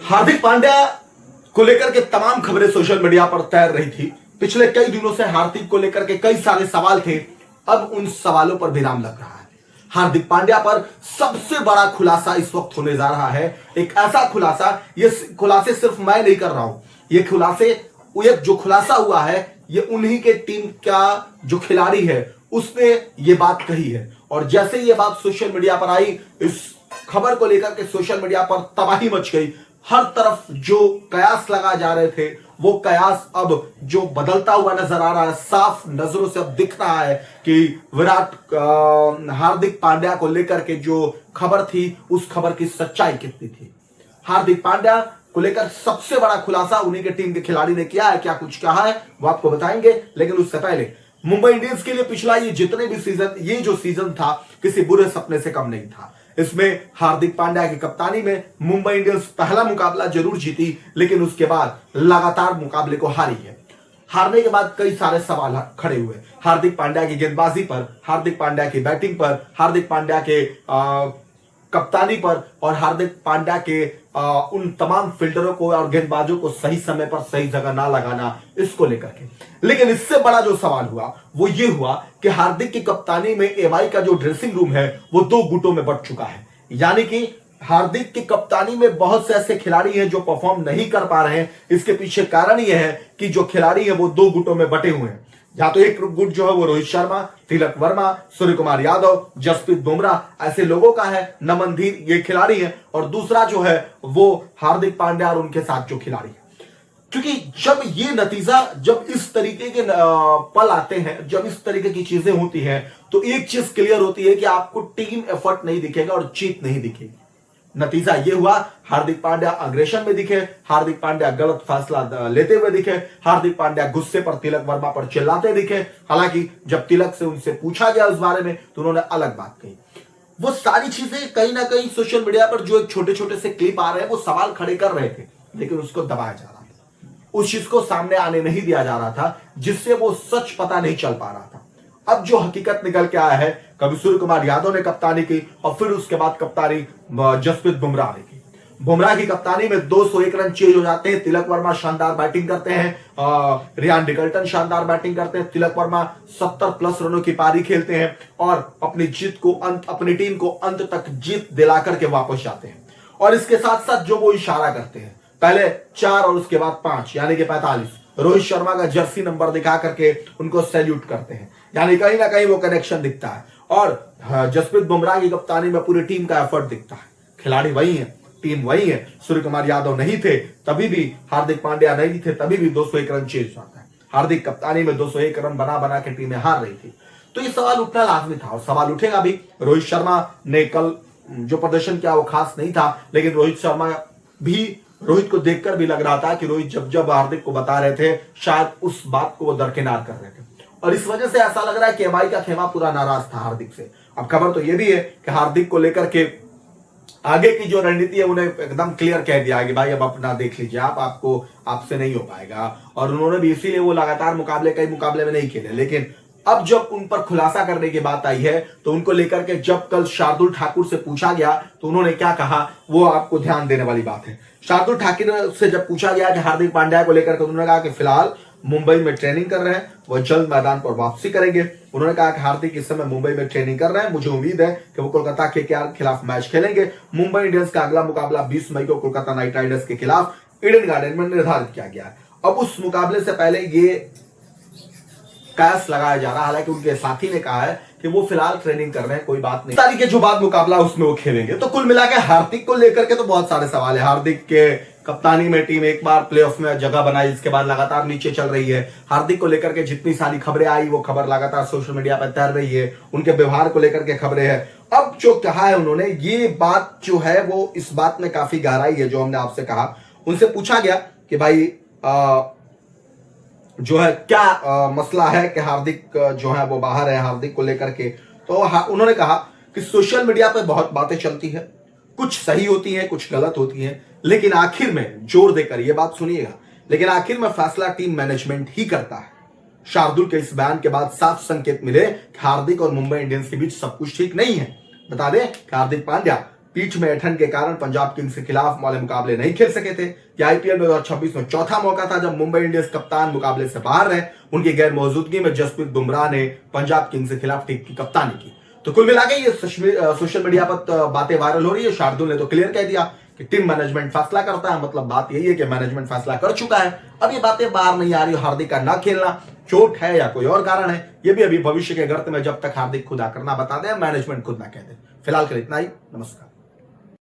हार्दिक पांड्या को लेकर के तमाम खबरें सोशल मीडिया पर तैर रही थी। पिछले कई दिनों से हार्दिक को लेकर के कई सारे सवाल थे। अब उन सवालों पर विराम लग रहा है। हार्दिक पांड्या पर सबसे बड़ा खुलासा इस वक्त होने जा रहा है। एक ऐसा खुलासा, ये खुलासे सिर्फ मैं नहीं कर रहा हूं, ये जो खुलासा हुआ है ये उन्हीं के टीम का जो खिलाड़ी है उसने ये बात कही है। और जैसे ये बात सोशल मीडिया पर आई, इस खबर को लेकर के सोशल मीडिया पर तबाही मच गई। हर तरफ जो कयास लगा जा रहे थे वो कयास अब जो बदलता हुआ नजर आ रहा है। साफ नजरों से अब दिख रहा है कि हार्दिक पांड्या को लेकर के जो खबर थी उस खबर की सच्चाई कितनी थी। हार्दिक पांड्या को लेकर सबसे बड़ा खुलासा उन्हीं के टीम के खिलाड़ी ने किया है। क्या कुछ कहा है वो आपको बताएंगे, लेकिन उससे पहले मुंबई इंडियंस के लिए पिछला ये जो सीजन था किसी बुरे सपने से कम नहीं था। इसमें हार्दिक पांड्या की कप्तानी में मुंबई इंडियंस पहला मुकाबला जरूर जीती, लेकिन उसके बाद लगातार मुकाबले को हारी है। हारने के बाद कई सारे सवाल खड़े हुए हार्दिक पांड्या की गेंदबाजी पर, हार्दिक पांड्या की बैटिंग पर, हार्दिक पांड्या के कप्तानी पर और हार्दिक पांड्या के उन तमाम फील्डरों को और गेंदबाजों को सही समय पर सही जगह ना लगाना, इसको लेकर के। लेकिन इससे बड़ा जो सवाल हुआ वो ये हुआ कि हार्दिक की कप्तानी में एमआई का जो ड्रेसिंग रूम है वो दो गुटों में बंट चुका है। यानी कि हार्दिक की कप्तानी में बहुत से ऐसे खिलाड़ी हैं जो परफॉर्म नहीं कर पा रहे हैं। इसके पीछे कारण यह है कि जो खिलाड़ी हैं वो दो गुटों में बटे हुए हैं। या तो एक गुट जो है वो रोहित शर्मा, तिलक वर्मा, सूर्य कुमार यादव, जसप्रीत बुमराह ऐसे लोगों का है, नमन धीर ये खिलाड़ी हैं, और दूसरा जो है वो हार्दिक पांड्या और उनके साथ जो खिलाड़ी है। क्योंकि जब इस तरीके के पल आते हैं, जब इस तरीके की चीजें होती हैं, तो एक चीज क्लियर होती है कि आपको टीम एफर्ट नहीं दिखेगा और जीत नहीं दिखेगी। नतीजा यह हुआ, हार्दिक पांड्या अग्रेशन में दिखे, हार्दिक पांड्या गलत फैसला लेते हुए दिखे, हार्दिक पांड्या गुस्से पर तिलक वर्मा पर चिल्लाते दिखे। हालांकि जब तिलक से उनसे पूछा गया उस बारे में तो उन्होंने अलग बात कही। वो सारी चीजें कहीं ना कहीं सोशल मीडिया पर जो एक छोटे छोटे से क्लिप आ रहे हैं वो सवाल खड़े कर रहे थे, लेकिन उसको दबाया जा रहा था, उस चीज को सामने आने नहीं दिया जा रहा था, जिससे वो सच पता नहीं चल पा रहा था। अब जो हकीकत निकल के आया है, कभी सूर्य कुमार यादव ने कप्तानी की और फिर उसके बाद कप्तानी जसप्रीत बुमराह ने की। बुमराह की कप्तानी में 201 रन चेज हो जाते हैं। तिलक वर्मा शानदार बैटिंग करते हैं, रियान डिकल्टन शानदार बैटिंग करते हैं। तिलक वर्मा 70+ रनों की पारी खेलते हैं और अपनी टीम को अंत तक जीत दिला करके वापस जाते हैं। और इसके साथ साथ जो वो इशारा करते हैं, पहले 4 और उसके बाद 5 यानी कि 45, रोहित शर्मा का जर्सी नंबर दिखा करके उनको सैल्यूट करते हैं। यानी कहीं ना कहीं वो कनेक्शन दिखता है। और जसप्रीत बुमराह की कप्तानी में पूरी टीम का एफर्ट दिखता है। खिलाड़ी वही है, टीम वही है। सूर्य कुमार यादव नहीं थे तभी भी, हार्दिक पांड्या नहीं थे तभी भी 201 रन चेज आता है। हार्दिक कप्तानी में 201 रन बना बना के टीमें हार रही थी। तो ये सवाल उठना लाजमी था और सवाल उठेगा भी। रोहित शर्मा ने कल जो प्रदर्शन किया वो खास नहीं था, लेकिन रोहित को देखकर भी लग रहा था कि रोहित जब हार्दिक को बता रहे थे शायद उस बात को वो दरकिनार कर रहे थे। और इस वजह से ऐसा लग रहा है कि एमआई का खेमा पूरा नाराज था हार्दिक से। अब खबर तो ये भी है कि हार्दिक को लेकर के आगे की जो रणनीति है उन्हें एकदम क्लियर कह दिया कि भाई अब अपना देख लीजिए, आपसे नहीं हो पाएगा। और उन्होंने भी इसीलिए वो लगातार कई मुकाबले में नहीं खेले। लेकिन अब जब उन पर खुलासा करने की बात आई है तो उनको लेकर के जब कल शार्दुल ठाकुर से पूछा गया तो उन्होंने क्या कहा वो आपको ध्यान देने वाली बात है। शार्दुल ठाकुर से जब पूछा गया कि हार्दिक पांड्या को लेकर, तो उन्होंने कहा कि फिलहाल मुंबई में ट्रेनिंग कर रहे हैं, वह जल्द मैदान पर वापसी करेंगे। उन्होंने कहा कि हार्दिक इस समय मुंबई में ट्रेनिंग कर रहे हैं, मुझे उम्मीद है कि वो कोलकाता के खिलाफ मैच खेलेंगे। मुंबई इंडियंस का अगला मुकाबला 20 मई को कोलकाता नाइट राइडर्स के खिलाफ ईडन गार्डन में निर्धारित किया गया है। अब उस मुकाबले से पहले ये कयास लगाया जा रहा है। हालांकि उनके साथी ने कहा है कि वो फिलहाल ट्रेनिंग कर रहे हैं, कोई बात नहीं, तारीख के जो बाद मुकाबला उसमें वो खेलेंगे। तो कुल मिलाकर हार्दिक को लेकर के तो बहुत सारे सवाल है। हार्दिक के कप्तानी में टीम एक बार प्लेऑफ में जगह बनाई, इसके बाद लगातार नीचे चल रही है। हार्दिक को लेकर के जितनी सारी खबरें आई वो खबर लगातार सोशल मीडिया पर तैर रही है। उनके व्यवहार को लेकर के खबरें हैं। अब जो कहा है उन्होंने, ये बात जो है वो इस बात में काफी गहराई है जो हमने आपसे कहा। उनसे पूछा गया कि भाई जो है क्या मसला है कि हार्दिक जो है वो बाहर है, हार्दिक को लेकर के। तो उन्होंने कहा कि सोशल मीडिया पे बहुत बातें चलती है, कुछ सही होती हैं, कुछ गलत होती हैं, लेकिन आखिर में जोर देकर ये बात सुनिएगा, लेकिन आखिर में फैसला टीम मैनेजमेंट ही करता है। शार्दुल के इस बयान के बाद साफ संकेत मिले कि हार्दिक और मुंबई इंडियंस के बीच सब कुछ ठीक नहीं है। बता दें कि हार्दिक पांड्या पिच में ऐंठन के कारण पंजाब किंग्स के खिलाफ वाले मुकाबले नहीं खेल सके थे। यह आईपीएल 2026 में चौथा मौका था जब मुंबई इंडियंस कप्तान मुकाबले से बाहर रहे। उनकी गैर मौजूदगी में जसप्रीत बुमराह ने पंजाब किंग्स के खिलाफ टीम की कप्तानी की। तो कुल मिला के ये सोशल मीडिया पर बातें वायरल हो रही है। शार्दुल ने तो क्लियर कह दिया कि टीम मैनेजमेंट फैसला करता है, मतलब बात यही है कि मैनेजमेंट फैसला कर चुका है। अब ये बातें बाहर नहीं आ रही, हार्दिक का ना खेलना चोट है या कोई और कारण है, ये भी अभी भविष्य के गर्त में जब तक हार्दिक खुद आकर ना बता दे, मैनेजमेंट खुद ना कह दे। फिलहाल के लिए इतना ही, नमस्कार।